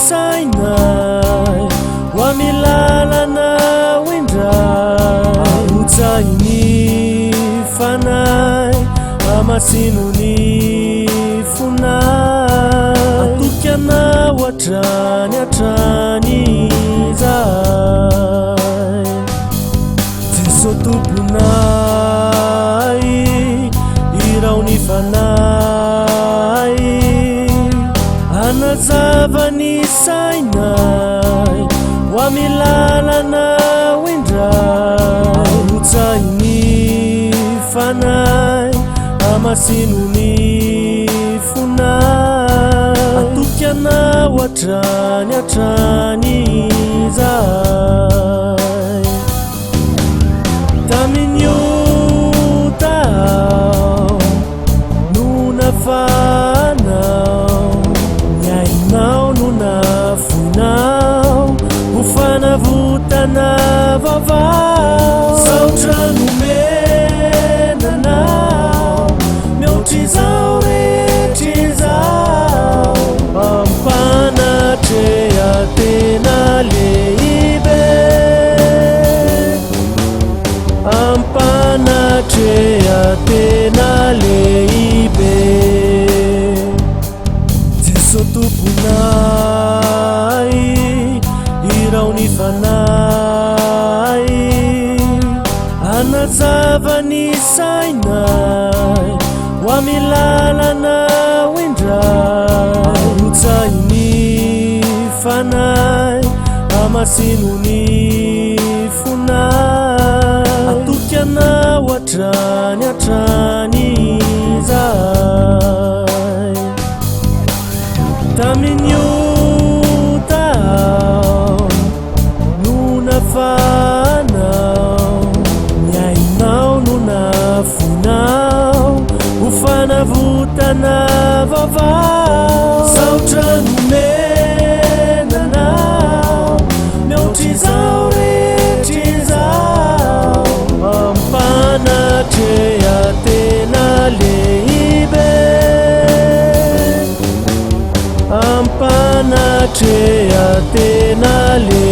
sainay wamilalana windray utsainy fanay amasinony funay atokyana watrany atrany zay Jeso tomponay iraony fanay anazavany sainay wamilalana windray utsainy fanay amasinony funay atokyana watrany atrany zay tamin'io tao no nafanao nyainao no nafonao ho fanavotana vavao saotra nomenanao mihoatrizao rehetr'izao ampanatrea tena lehibe ampanatrea tena lehibe Jeso tomponay iraony fanay anazavany sainay wamilalana windray utsainy fanay amasinony funay atokyana watrany atrany zay tamin'io tao no nafanao nyainao no nafonao ho fanavotana vavao saotra nomenanao mihoatrizao rehetr'izao ampanatrea tena lehibe ampanatrea tena lehibe